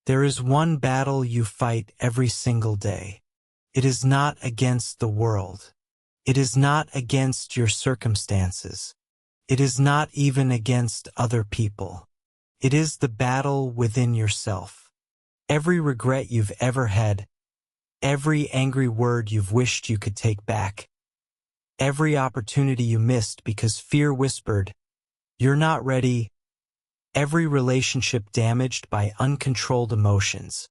There is one battle you fight every single day. It is not against the world. It is not against your circumstances. It is not even against other people. It is the battle within yourself. Every regret you've ever had, every angry word you've wished you could take back, every opportunity you missed because fear whispered, "You're not ready," every relationship damaged by uncontrolled emotions.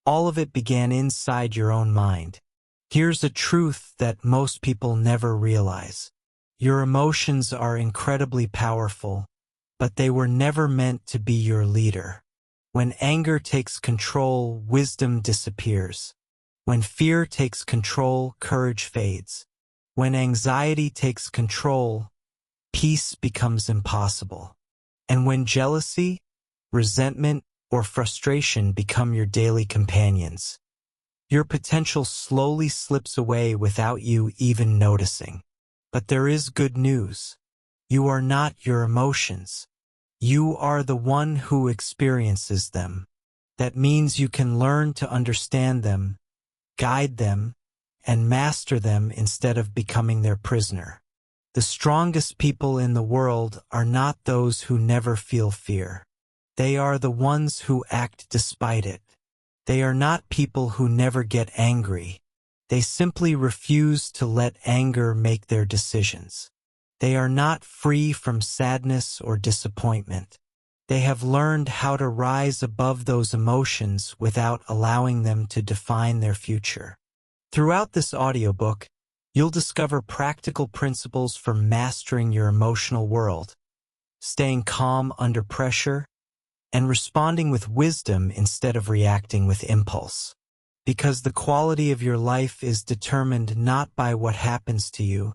All of it began inside your own mind. Here's a truth that most people never realize. Your emotions are incredibly powerful, but they were never meant to be your leader. When anger takes control, wisdom disappears. When fear takes control, courage fades. When anxiety takes control, peace becomes impossible. And when jealousy, resentment, or frustration become your daily companions, your potential slowly slips away without you even noticing. But there is good news. You are not your emotions. You are the one who experiences them. That means you can learn to understand them, guide them, and master them instead of becoming their prisoner. The strongest people in the world are not those who never feel fear. They are the ones who act despite it. They are not people who never get angry. They simply refuse to let anger make their decisions. They are not free from sadness or disappointment. They have learned how to rise above those emotions without allowing them to define their future. Throughout this audiobook, you'll discover practical principles for mastering your emotional world, staying calm under pressure, and responding with wisdom instead of reacting with impulse. Because the quality of your life is determined not by what happens to you,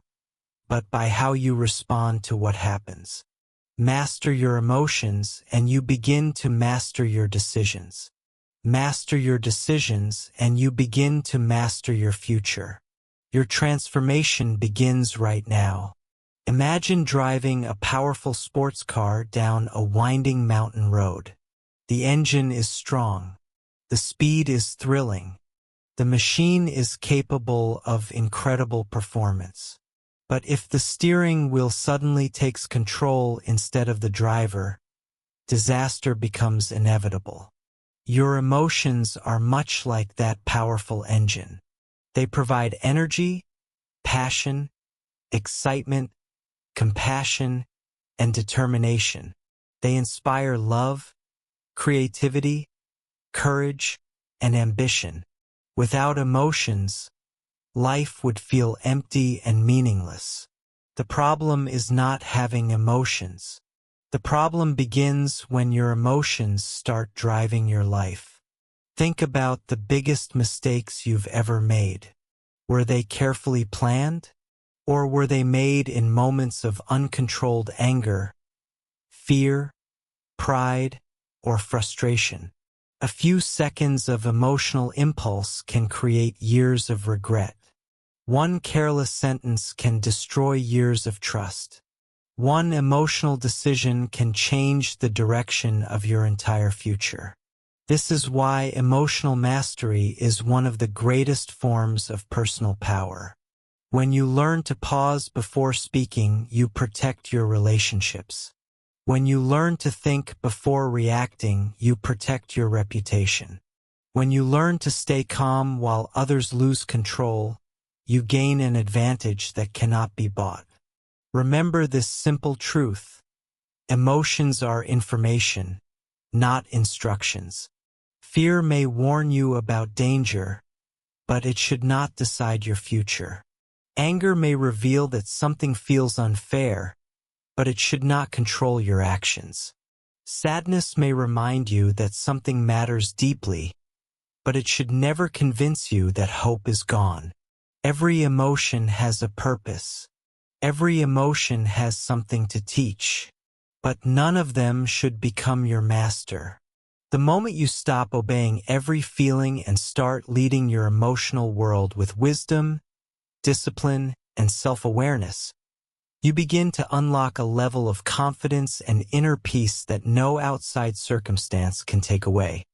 but by how you respond to what happens. Master your emotions, and you begin to master your decisions. Master your decisions, and you begin to master your future. Your transformation begins right now. Imagine driving a powerful sports car down a winding mountain road. The engine is strong. The speed is thrilling. The machine is capable of incredible performance. But if the steering wheel suddenly takes control instead of the driver, disaster becomes inevitable. Your emotions are much like that powerful engine. They provide energy, passion, excitement, compassion, and determination. They inspire love, creativity, courage, and ambition. Without emotions, life would feel empty and meaningless. The problem is not having emotions. The problem begins when your emotions start driving your life. Think about the biggest mistakes you've ever made. Were they carefully planned? Or were they made in moments of uncontrolled anger, fear, pride, or frustration? A few seconds of emotional impulse can create years of regret. One careless sentence can destroy years of trust. One emotional decision can change the direction of your entire future. This is why emotional mastery is one of the greatest forms of personal power. When you learn to pause before speaking, you protect your relationships. When you learn to think before reacting, you protect your reputation. When you learn to stay calm while others lose control, you gain an advantage that cannot be bought. Remember this simple truth: emotions are information, not instructions. Fear may warn you about danger, but it should not decide your future. Anger may reveal that something feels unfair, but it should not control your actions. Sadness may remind you that something matters deeply, but it should never convince you that hope is gone. Every emotion has a purpose. Every emotion has something to teach, but none of them should become your master. The moment you stop obeying every feeling and start leading your emotional world with wisdom, discipline, and self-awareness, you begin to unlock a level of confidence and inner peace that no outside circumstance can take away.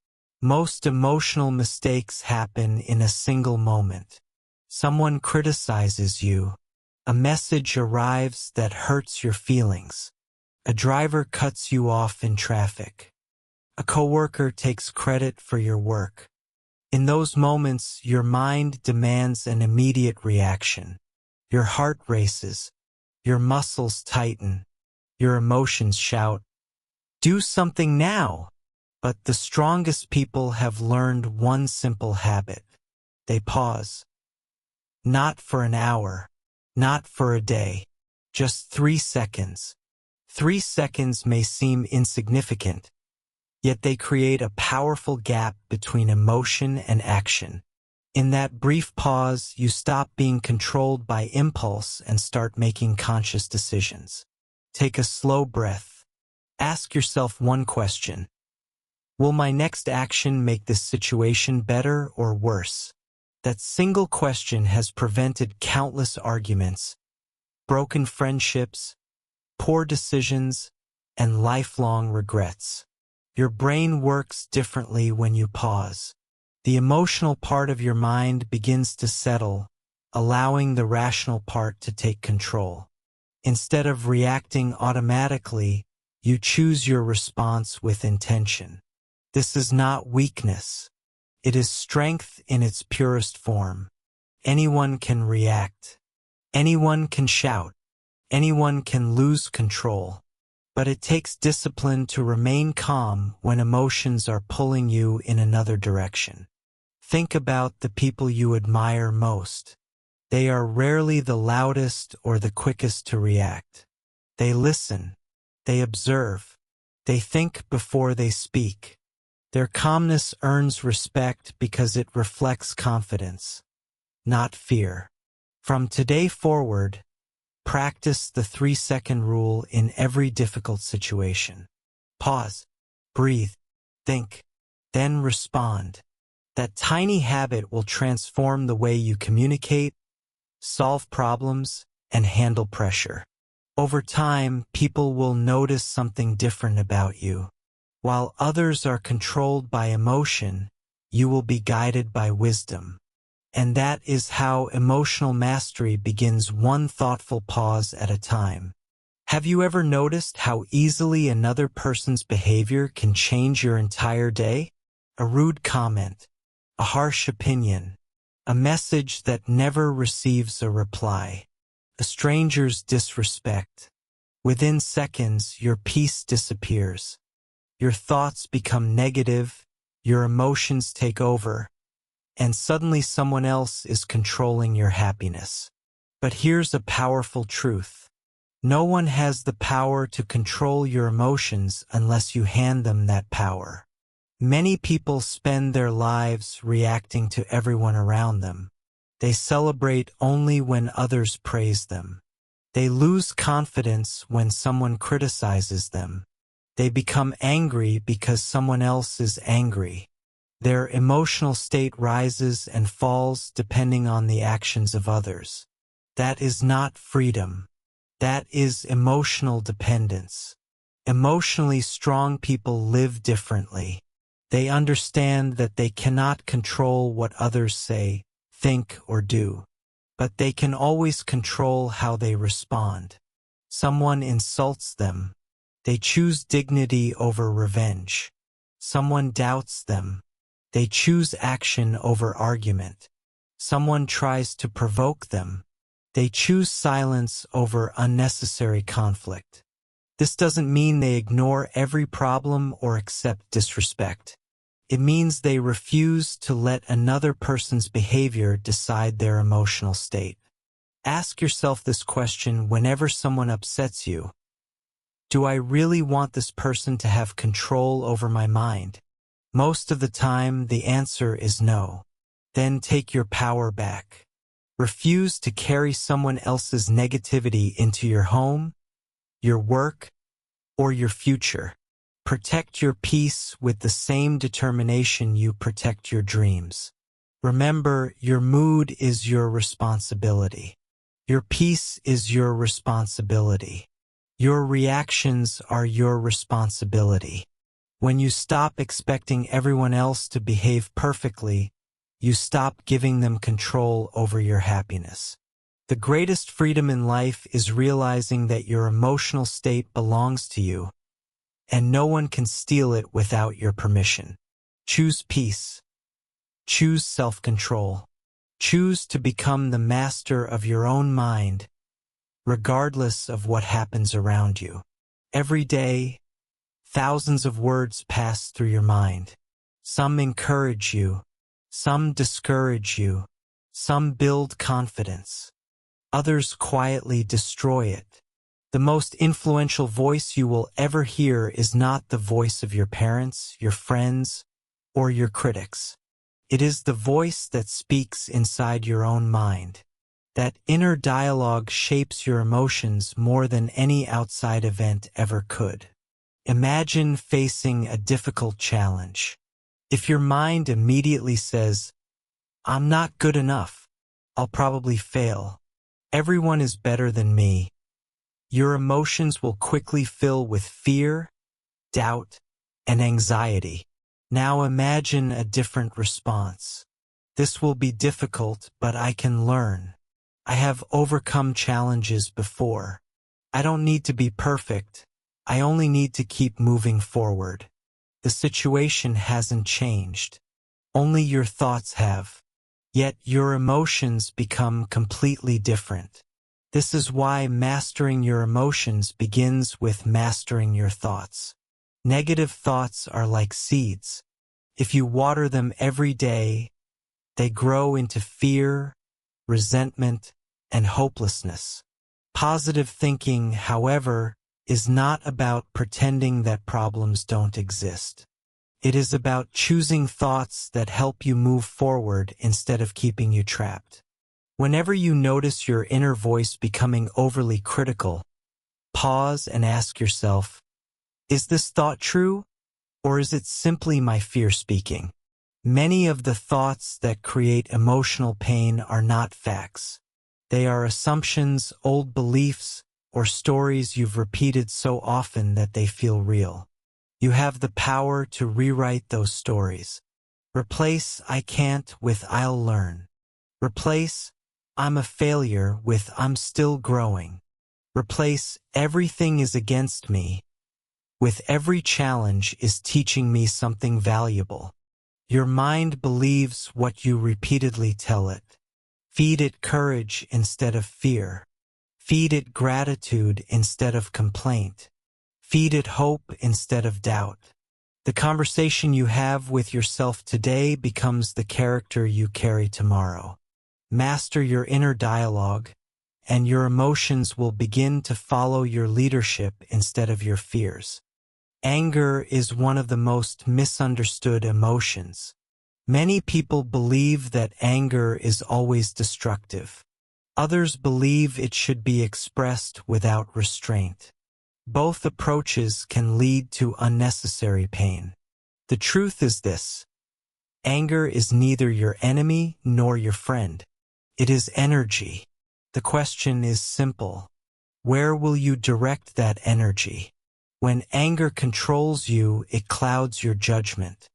Most emotional mistakes happen in a single moment. Someone criticizes you. A message arrives that hurts your feelings. A driver cuts you off in traffic. A coworker takes credit for your work. In those moments, your mind demands an immediate reaction. Your heart races. Your muscles tighten. Your emotions shout, "Do something now!" But the strongest people have learned one simple habit. They pause. Not for an hour. Not for a day. Just 3 seconds. 3 seconds may seem insignificant, yet they create a powerful gap between emotion and action. In that brief pause, you stop being controlled by impulse and start making conscious decisions. Take a slow breath. Ask yourself one question. Will my next action make this situation better or worse? That single question has prevented countless arguments, broken friendships, poor decisions, and lifelong regrets. Your brain works differently when you pause. The emotional part of your mind begins to settle, allowing the rational part to take control. Instead of reacting automatically, you choose your response with intention. This is not weakness. It is strength in its purest form. Anyone can react. Anyone can shout. Anyone can lose control. But it takes discipline to remain calm when emotions are pulling you in another direction. Think about the people you admire most. They are rarely the loudest or the quickest to react. They listen. They observe. They think before they speak. Their calmness earns respect because it reflects confidence, not fear. From today forward, practice the 3-second rule in every difficult situation. Pause, breathe, think, then respond. That tiny habit will transform the way you communicate, solve problems, and handle pressure. Over time, people will notice something different about you. While others are controlled by emotion, you will be guided by wisdom. And that is how emotional mastery begins, one thoughtful pause at a time. Have you ever noticed how easily another person's behavior can change your entire day? A rude comment, a harsh opinion, a message that never receives a reply, a stranger's disrespect. Within seconds, your peace disappears. Your thoughts become negative, your emotions take over, and suddenly someone else is controlling your happiness. But here's a powerful truth. No one has the power to control your emotions unless you hand them that power. Many people spend their lives reacting to everyone around them. They celebrate only when others praise them. They lose confidence when someone criticizes them. They become angry because someone else is angry. Their emotional state rises and falls depending on the actions of others. That is not freedom. That is emotional dependence. Emotionally strong people live differently. They understand that they cannot control what others say, think, or do. But they can always control how they respond. Someone insults them. They choose dignity over revenge. Someone doubts them. They choose action over argument. Someone tries to provoke them. They choose silence over unnecessary conflict. This doesn't mean they ignore every problem or accept disrespect. It means they refuse to let another person's behavior decide their emotional state. Ask yourself this question whenever someone upsets you. Do I really want this person to have control over my mind? Most of the time, the answer is no. Then take your power back. Refuse to carry someone else's negativity into your home, your work, or your future. Protect your peace with the same determination you protect your dreams. Remember, your mood is your responsibility. Your peace is your responsibility. Your reactions are your responsibility. When you stop expecting everyone else to behave perfectly, you stop giving them control over your happiness. The greatest freedom in life is realizing that your emotional state belongs to you, and no one can steal it without your permission. Choose peace. Choose self-control. Choose to become the master of your own mind, regardless of what happens around you. Every day, thousands of words pass through your mind. Some encourage you, some discourage you, some build confidence. Others quietly destroy it. The most influential voice you will ever hear is not the voice of your parents, your friends, or your critics. It is the voice that speaks inside your own mind. That inner dialogue shapes your emotions more than any outside event ever could. Imagine facing a difficult challenge. If your mind immediately says, "I'm not good enough, I'll probably fail. Everyone is better than me," your emotions will quickly fill with fear, doubt, and anxiety. Now imagine a different response. "This will be difficult, but I can learn. I have overcome challenges before. I don't need to be perfect. I only need to keep moving forward." The situation hasn't changed. Only your thoughts have. Yet your emotions become completely different. This is why mastering your emotions begins with mastering your thoughts. Negative thoughts are like seeds. If you water them every day, they grow into fear, resentment, and hopelessness. Positive thinking, however, is not about pretending that problems don't exist. It is about choosing thoughts that help you move forward instead of keeping you trapped. Whenever you notice your inner voice becoming overly critical, pause and ask yourself, is this thought true, or is it simply my fear speaking? Many of the thoughts that create emotional pain are not facts. They are assumptions, old beliefs, or stories you've repeated so often that they feel real. You have the power to rewrite those stories. Replace "I can't" with "I'll learn." Replace "I'm a failure" with "I'm still growing." Replace "everything is against me" with "every challenge is teaching me something valuable." Your mind believes what you repeatedly tell it. Feed it courage instead of fear. Feed it gratitude instead of complaint. Feed it hope instead of doubt. The conversation you have with yourself today becomes the character you carry tomorrow. Master your inner dialogue, and your emotions will begin to follow your leadership instead of your fears. Anger is one of the most misunderstood emotions. Many people believe that anger is always destructive. Others believe it should be expressed without restraint. Both approaches can lead to unnecessary pain. The truth is this: anger is neither your enemy nor your friend. It is energy. The question is simple. Where will you direct that energy? When anger controls you, it clouds your judgment.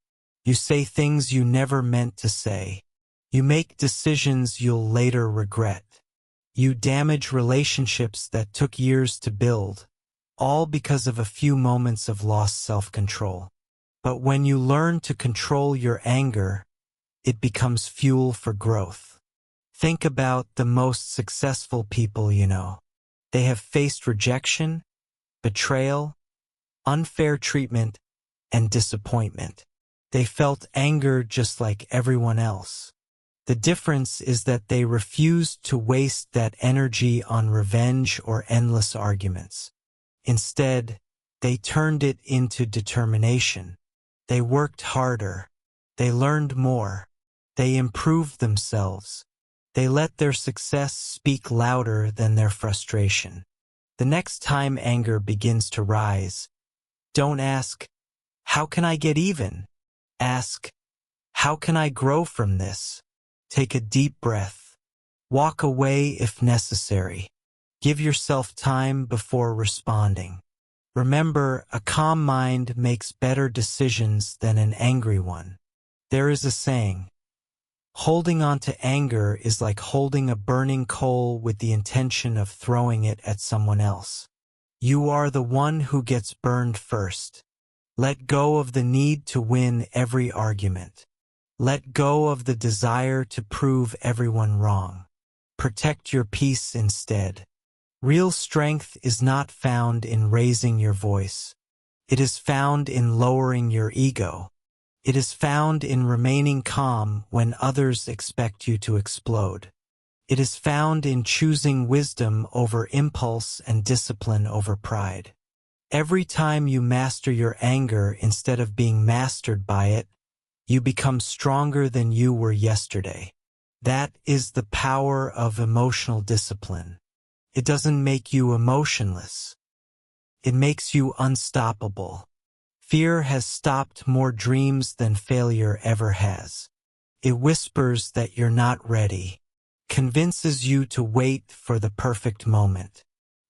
You say things you never meant to say. You make decisions you'll later regret. You damage relationships that took years to build, all because of a few moments of lost self-control. But when you learn to control your anger, it becomes fuel for growth. Think about the most successful people you know. They have faced rejection, betrayal, unfair treatment, and disappointment. They felt anger just like everyone else. The difference is that they refused to waste that energy on revenge or endless arguments. Instead, they turned it into determination. They worked harder. They learned more. They improved themselves. They let their success speak louder than their frustration. The next time anger begins to rise, don't ask, "How can I get even?" Ask, "How can I grow from this?" Take a deep breath. Walk away if necessary. Give yourself time before responding. Remember, a calm mind makes better decisions than an angry one. There is a saying, holding on to anger is like holding a burning coal with the intention of throwing it at someone else. You are the one who gets burned first. Let go of the need to win every argument. Let go of the desire to prove everyone wrong. Protect your peace instead. Real strength is not found in raising your voice. It is found in lowering your ego. It is found in remaining calm when others expect you to explode. It is found in choosing wisdom over impulse and discipline over pride. Every time you master your anger instead of being mastered by it, you become stronger than you were yesterday. That is the power of emotional discipline. It doesn't make you emotionless. It makes you unstoppable. Fear has stopped more dreams than failure ever has. It whispers that you're not ready, convinces you to wait for the perfect moment,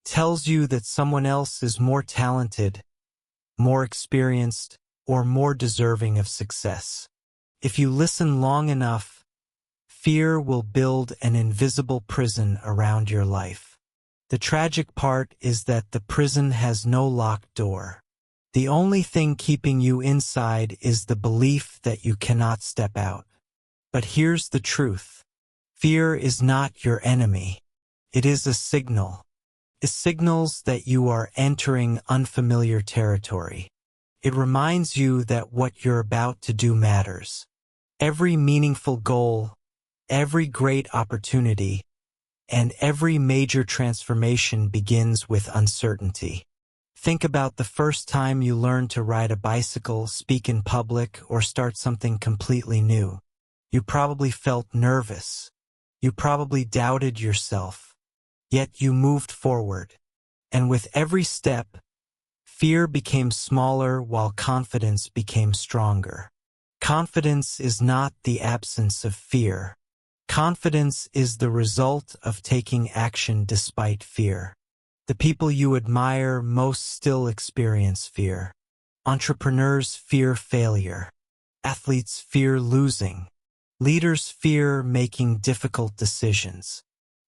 tells you that someone else is more talented, more experienced, or more deserving of success. If you listen long enough, fear will build an invisible prison around your life. The tragic part is that the prison has no locked door. The only thing keeping you inside is the belief that you cannot step out. But here's the truth. Fear is not your enemy. It is a signal. It signals that you are entering unfamiliar territory. It reminds you that what you're about to do matters. Every meaningful goal, every great opportunity, and every major transformation begins with uncertainty. Think about the first time you learned to ride a bicycle, speak in public, or start something completely new. You probably felt nervous. You probably doubted yourself. Yet you moved forward. And with every step, fear became smaller while confidence became stronger. Confidence is not the absence of fear. Confidence is the result of taking action despite fear. The people you admire most still experience fear. Entrepreneurs fear failure. Athletes fear losing. Leaders fear making difficult decisions.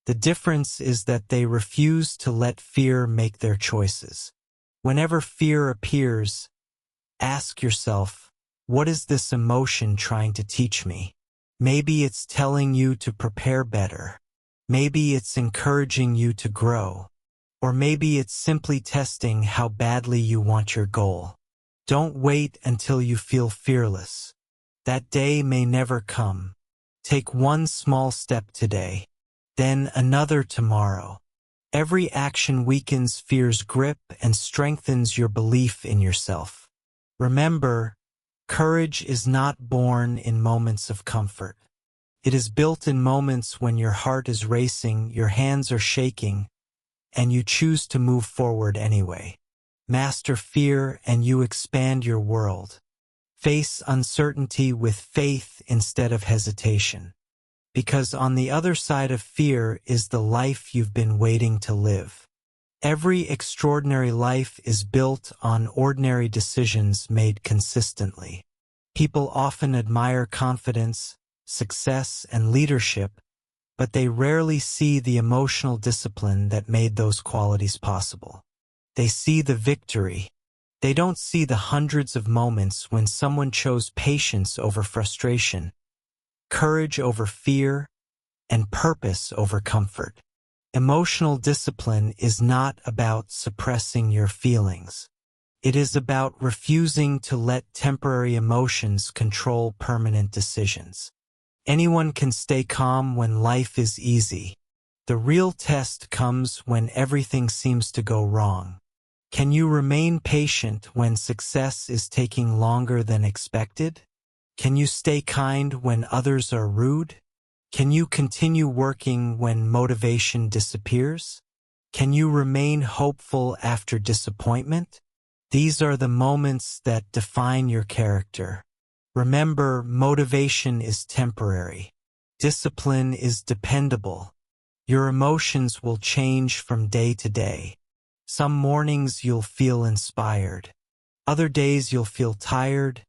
The difference is that they refuse to let fear make their choices. Whenever fear appears, ask yourself, what is this emotion trying to teach me? Maybe it's telling you to prepare better. Maybe it's encouraging you to grow. Or maybe it's simply testing how badly you want your goal. Don't wait until you feel fearless. That day may never come. Take one small step today, then another tomorrow. Every action weakens fear's grip and strengthens your belief in yourself. Remember, courage is not born in moments of comfort. It is built in moments when your heart is racing, your hands are shaking, and you choose to move forward anyway. Master fear and you expand your world. Face uncertainty with faith instead of hesitation. Because on the other side of fear is the life you've been waiting to live. Every extraordinary life is built on ordinary decisions made consistently. People often admire confidence, success, and leadership, but they rarely see the emotional discipline that made those qualities possible. They see the victory. They don't see the hundreds of moments when someone chose patience over frustration, courage over fear, and purpose over comfort. Emotional discipline is not about suppressing your feelings. It is about refusing to let temporary emotions control permanent decisions. Anyone can stay calm when life is easy. The real test comes when everything seems to go wrong. Can you remain patient when success is taking longer than expected? Can you stay kind when others are rude? Can you continue working when motivation disappears? Can you remain hopeful after disappointment? These are the moments that define your character. Remember, motivation is temporary. Discipline is dependable. Your emotions will change from day to day. Some mornings you'll feel inspired. Other days you'll feel tired,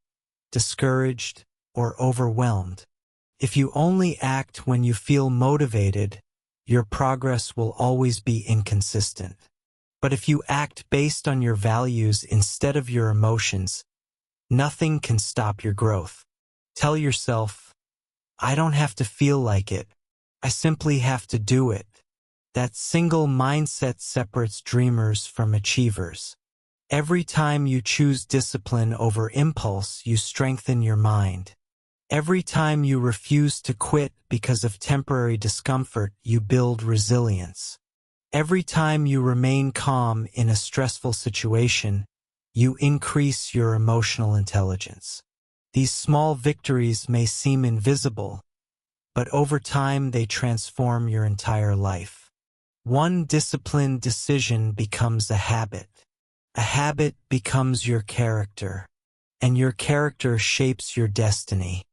discouraged, or overwhelmed. If you only act when you feel motivated, your progress will always be inconsistent. But if you act based on your values instead of your emotions, nothing can stop your growth. Tell yourself, I don't have to feel like it. I simply have to do it. That single mindset separates dreamers from achievers. Every time you choose discipline over impulse, you strengthen your mind. Every time you refuse to quit because of temporary discomfort, you build resilience. Every time you remain calm in a stressful situation, you increase your emotional intelligence. These small victories may seem invisible, but over time they transform your entire life. One disciplined decision becomes a habit. A habit becomes your character, and your character shapes your destiny.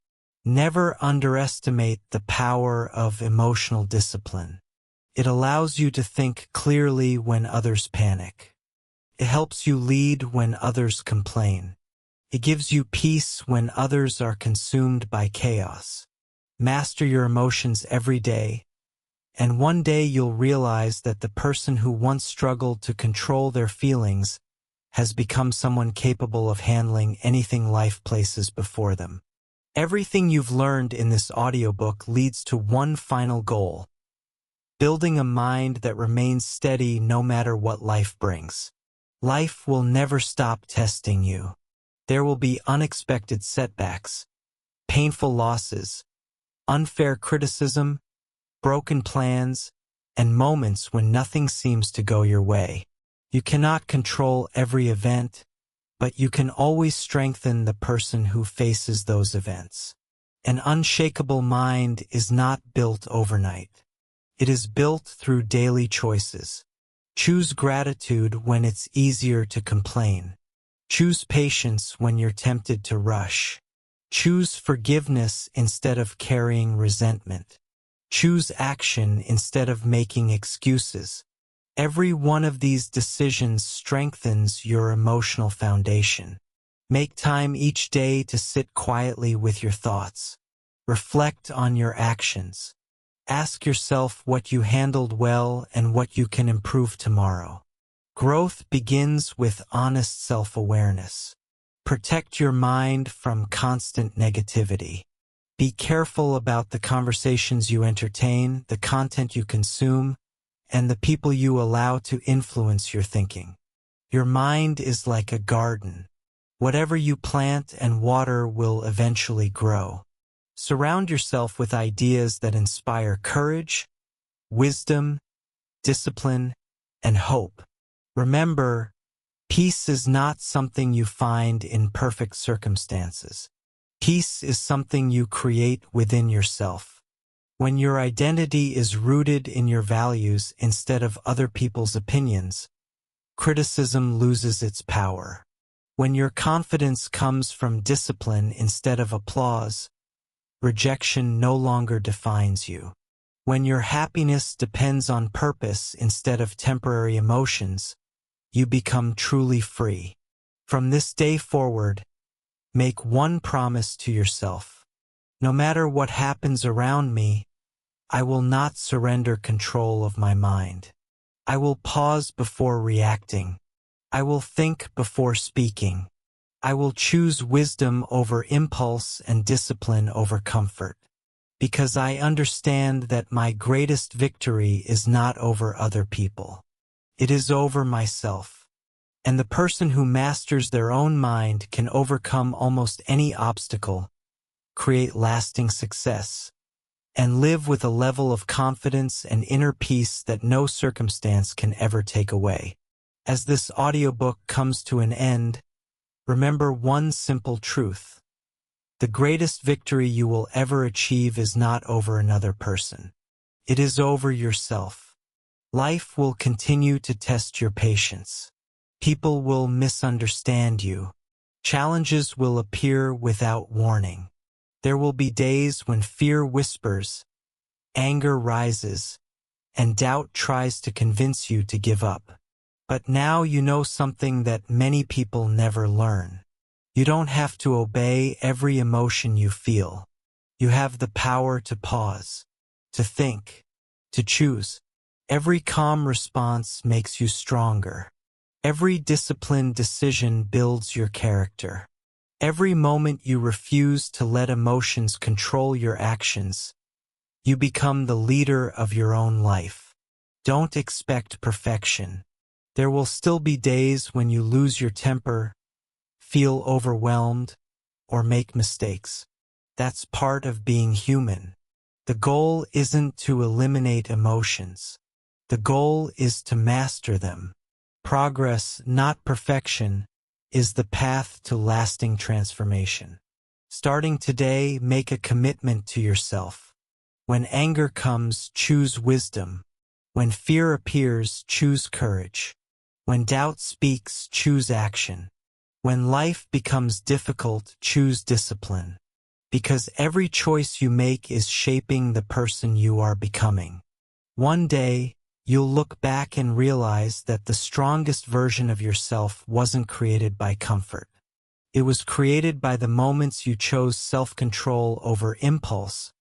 Never underestimate the power of emotional discipline. It allows you to think clearly when others panic. It helps you lead when others complain. It gives you peace when others are consumed by chaos. Master your emotions every day, and one day you'll realize that the person who once struggled to control their feelings has become someone capable of handling anything life places before them. Everything you've learned in this audiobook leads to one final goal: building a mind that remains steady no matter what life brings. Life will never stop testing you. There will be unexpected setbacks, painful losses, unfair criticism, broken plans, and moments when nothing seems to go your way. You cannot control every event, but you can always strengthen the person who faces those events. An unshakable mind is not built overnight. It is built through daily choices. Choose gratitude when it's easier to complain. Choose patience when you're tempted to rush. Choose forgiveness instead of carrying resentment. Choose action instead of making excuses. Every one of these decisions strengthens your emotional foundation. Make time each day to sit quietly with your thoughts. Reflect on your actions. Ask yourself what you handled well and what you can improve tomorrow. Growth begins with honest self-awareness. Protect your mind from constant negativity. Be careful about the conversations you entertain, the content you consume, and the people you allow to influence your thinking. Your mind is like a garden. Whatever you plant and water will eventually grow. Surround yourself with ideas that inspire courage, wisdom, discipline, and hope. Remember, peace is not something you find in perfect circumstances. Peace is something you create within yourself. When your identity is rooted in your values instead of other people's opinions, criticism loses its power. When your confidence comes from discipline instead of applause, rejection no longer defines you. When your happiness depends on purpose instead of temporary emotions, you become truly free. From this day forward, make one promise to yourself. No matter what happens around me, I will not surrender control of my mind. I will pause before reacting. I will think before speaking. I will choose wisdom over impulse and discipline over comfort. Because I understand that my greatest victory is not over other people. It is over myself. And the person who masters their own mind can overcome almost any obstacle, create lasting success, and live with a level of confidence and inner peace that no circumstance can ever take away. As this audiobook comes to an end, remember one simple truth. The greatest victory you will ever achieve is not over another person. It is over yourself. Life will continue to test your patience. People will misunderstand you. Challenges will appear without warning. There will be days when fear whispers, anger rises, and doubt tries to convince you to give up. But now you know something that many people never learn. You don't have to obey every emotion you feel. You have the power to pause, to think, to choose. Every calm response makes you stronger. Every disciplined decision builds your character. Every moment you refuse to let emotions control your actions, you become the leader of your own life. Don't expect perfection. There will still be days when you lose your temper, feel overwhelmed, or make mistakes. That's part of being human. The goal isn't to eliminate emotions. The goal is to master them. Progress, not perfection, is the path to lasting transformation. Starting today, make a commitment to yourself. When anger comes, choose wisdom. When fear appears, choose courage. When doubt speaks, choose action. When life becomes difficult, choose discipline. Because every choice you make is shaping the person you are becoming. One day, you'll look back and realize that the strongest version of yourself wasn't created by comfort. It was created by the moments you chose self-control over impulse,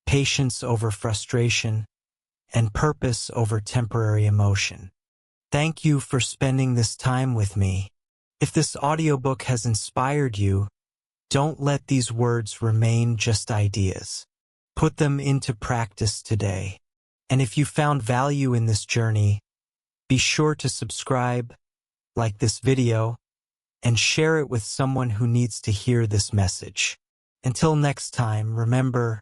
patience over frustration, and purpose over temporary emotion. Thank you for spending this time with me. If this audiobook has inspired you, don't let these words remain just ideas. Put them into practice today. And if you found value in this journey, be sure to subscribe, like this video, and share it with someone who needs to hear this message. Until next time, remember,